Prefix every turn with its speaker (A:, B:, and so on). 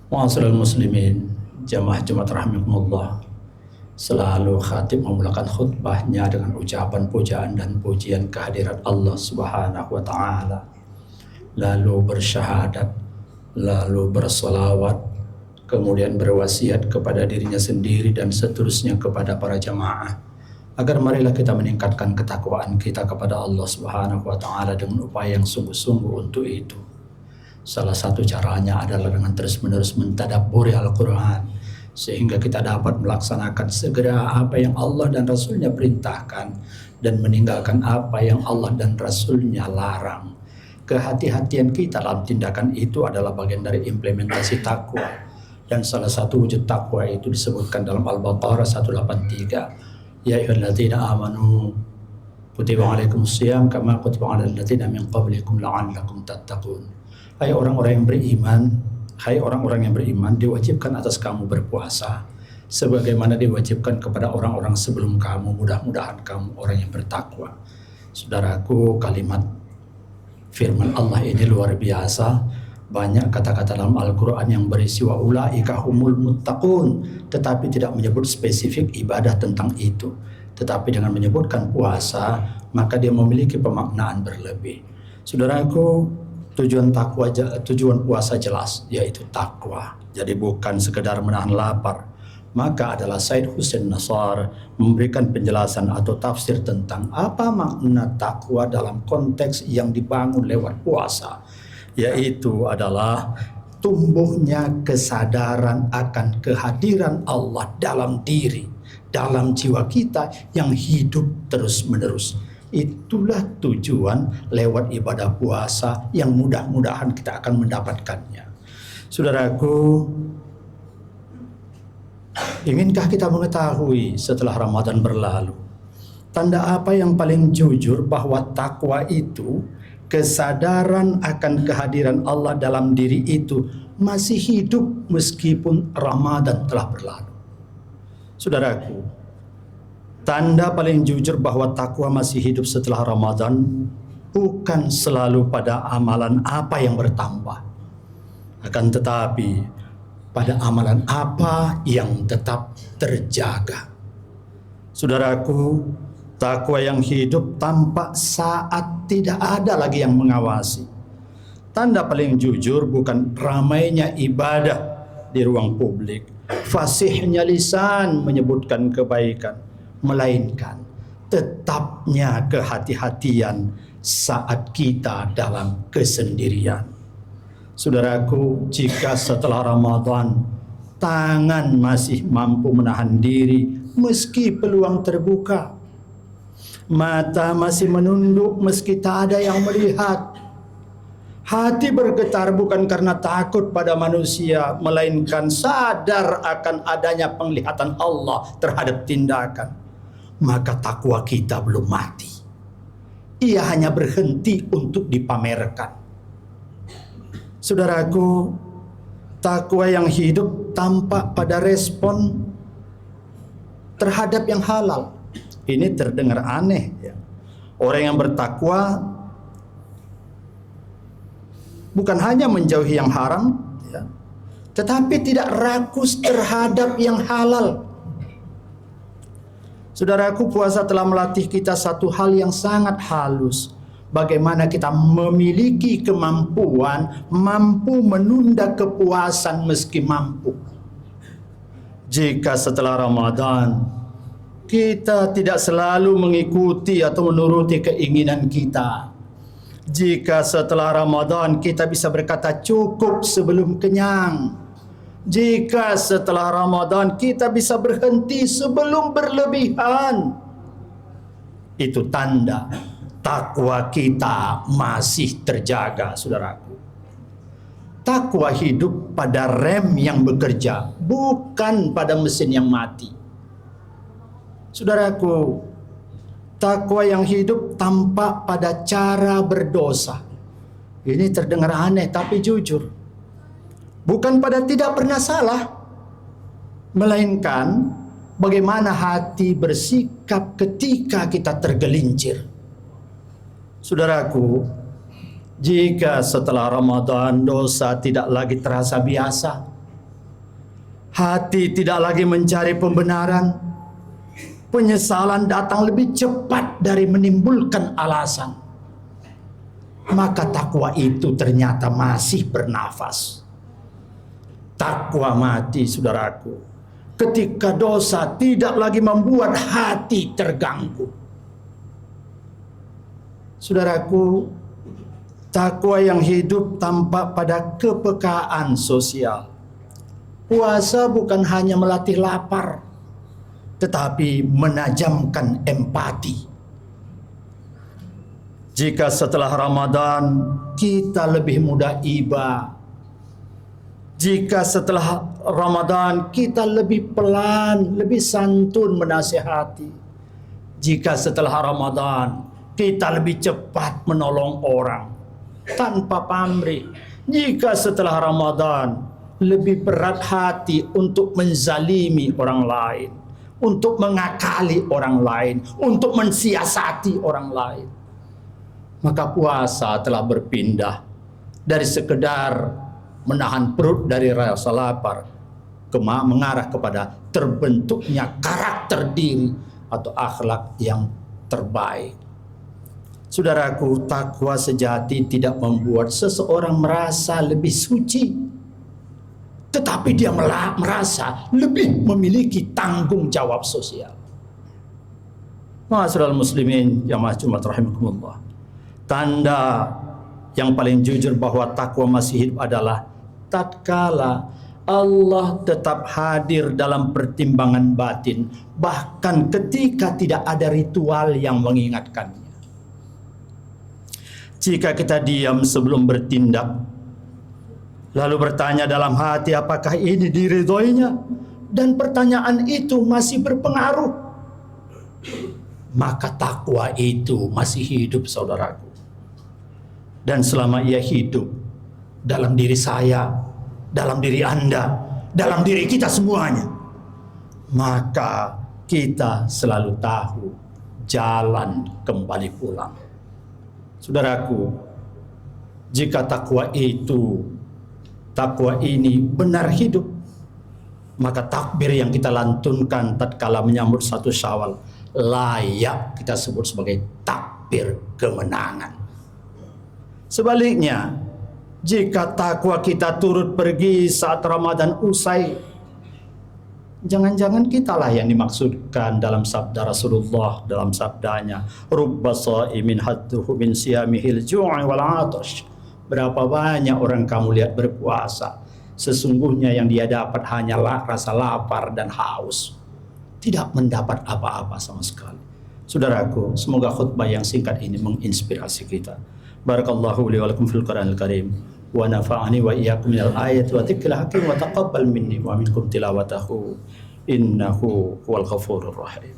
A: Ma'asyiral muslimin, jamaah Jumat rahimakumullah. Selalu khatib memulakan khutbahnya dengan ucapan pujaan dan pujian kehadirat Allah Subhanahu wa taala. Lalu bersyahadat, lalu bersolawat, kemudian berwasiat kepada dirinya sendiri dan seterusnya kepada para jamaah agar marilah kita meningkatkan ketakwaan kita kepada Allah Subhanahu wa taala dengan upaya yang sungguh-sungguh untuk itu. Salah satu caranya adalah dengan terus-menerus mentadabburi Al-Quran, sehingga kita dapat melaksanakan segera apa yang Allah dan Rasulnya perintahkan dan meninggalkan apa yang Allah dan Rasulnya larang. Kehati-hatian kita dalam tindakan itu adalah bagian dari implementasi takwa, dan salah satu wujud takwa itu disebutkan dalam Al-Baqarah 183, ya ayyuhalladzina amanu kutiba alaikumusiyam kama kutiba alal ladzina min qablikum la'allakum tattaqun. Hai orang-orang yang beriman, diwajibkan atas kamu berpuasa sebagaimana diwajibkan kepada orang-orang sebelum kamu, mudah-mudahan kamu orang yang bertakwa. Saudaraku, kalimat firman Allah ini luar biasa. Banyak kata-kata dalam Al-Quran yang berisi wa ulaika humul muttaqun, tetapi tidak menyebut spesifik ibadah tentang itu. Tetapi dengan menyebutkan puasa, maka dia memiliki pemaknaan berlebih. Saudaraku, tujuan puasa jelas, yaitu takwa. Jadi bukan sekedar menahan lapar. Maka adalah Said Hussein Nasar memberikan penjelasan atau tafsir tentang apa makna takwa dalam konteks yang dibangun lewat puasa, yaitu adalah tumbuhnya kesadaran akan kehadiran Allah dalam diri, dalam jiwa kita yang hidup terus-menerus. Itulah tujuan lewat ibadah puasa yang mudah-mudahan kita akan mendapatkannya. Saudaraku, inginkah kita mengetahui setelah Ramadan berlalu, tanda apa yang paling jujur bahwa takwa itu, kesadaran akan kehadiran Allah dalam diri itu masih hidup meskipun Ramadan telah berlalu? Saudaraku, tanda paling jujur bahwa takwa masih hidup setelah Ramadan bukan selalu pada amalan apa yang bertambah, akan tetapi pada amalan apa yang tetap terjaga. Saudaraku, takwa yang hidup tampak saat tidak ada lagi yang mengawasi. Tanda paling jujur bukan ramainya ibadah di ruang publik, fasihnya lisan menyebutkan kebaikan, melainkan tetapnya kehati-hatian saat kita dalam kesendirian. Saudaraku, jika setelah Ramadan tangan masih mampu menahan diri meski peluang terbuka, mata masih menunduk meski tak ada yang melihat, hati bergetar bukan karena takut pada manusia, melainkan sadar akan adanya penglihatan Allah terhadap tindakan, maka takwa kita belum mati. Ia hanya berhenti untuk dipamerkan. Saudaraku, takwa yang hidup tampak pada respon terhadap yang halal. Ini terdengar aneh, ya. Orang yang bertakwa bukan hanya menjauhi yang haram, ya, tetapi tidak rakus terhadap yang halal. Saudaraku, puasa telah melatih kita satu hal yang sangat halus. Bagaimana kita memiliki kemampuan mampu menunda kepuasan meski mampu. Jika setelah Ramadan kita tidak selalu mengikuti atau menuruti keinginan kita, jika setelah Ramadan kita bisa berkata cukup sebelum kenyang, jika setelah Ramadan kita bisa berhenti sebelum berlebihan, itu tanda takwa kita masih terjaga, saudaraku. Takwa hidup pada rem yang bekerja, bukan pada mesin yang mati. Saudaraku, takwa yang hidup tampak pada cara berdosa. Ini terdengar aneh tapi jujur. Bukan pada tidak pernah salah, melainkan bagaimana hati bersikap ketika kita tergelincir. Saudaraku, jika setelah Ramadan dosa tidak lagi terasa biasa, Hati tidak lagi mencari pembenaran. Penyesalan datang lebih cepat dari menimbulkan alasan. Maka takwa itu ternyata masih bernafas. Takwa mati, saudaraku, ketika dosa tidak lagi membuat hati terganggu. Saudaraku, takwa yang hidup tampak pada kepekaan sosial. Puasa bukan hanya melatih lapar, tetapi menajamkan empati. Jika setelah Ramadan kita lebih mudah iba, jika setelah Ramadan kita lebih pelan, lebih santun menasihati, jika setelah Ramadan kita lebih cepat menolong orang tanpa pamrih, jika setelah Ramadan lebih berat hati untuk menzalimi orang lain, untuk mengakali orang lain, untuk mensiasati orang lain, maka puasa telah berpindah dari sekedar menahan perut dari rasa lapar mengarah kepada terbentuknya karakter diri atau akhlak yang terbaik. Saudaraku, takwa sejati tidak membuat seseorang merasa lebih suci, tetapi dia merasa lebih memiliki tanggung jawab sosial. Ma'asyiral muslimin jamaah Jumat rahimakumullah. Tanda yang paling jujur bahwa takwa masih hidup adalah tatkala Allah tetap hadir dalam pertimbangan batin, bahkan ketika tidak ada ritual yang mengingatkannya. Jika kita diam sebelum bertindak, lalu bertanya dalam hati apakah ini diridhoinya, dan pertanyaan itu masih berpengaruh, maka takwa itu masih hidup, saudaraku. Dan selama ia hidup dalam diri saya, dalam diri Anda, dalam diri kita semuanya, maka kita selalu tahu jalan kembali pulang. Saudaraku, jika takwa ini benar hidup, maka takbir yang kita lantunkan tatkala menyambut 1 Syawal layak kita sebut sebagai takbir kemenangan. Sebaliknya, jika takwa kita turut pergi saat Ramadan usai, jangan-jangan kitalah yang dimaksudkan dalam sabda Rasulullah, dalam sabdanya, rubba shaimin hadduhu min siyamihil ju'i wal 'atash. Berapa banyak orang kamu lihat berpuasa, sesungguhnya yang dia dapat hanyalah rasa lapar dan haus, tidak mendapat apa-apa sama sekali. Saudaraku, semoga khutbah yang singkat ini menginspirasi kita. Barakallahu li wa lakum fil Qur'anil Karim wa nafa'ani wa iyyakum minal ayati wa dzikril hakim wa taqabbal minni wa minkum tilawatahu innahu huwal ghafurur rahim.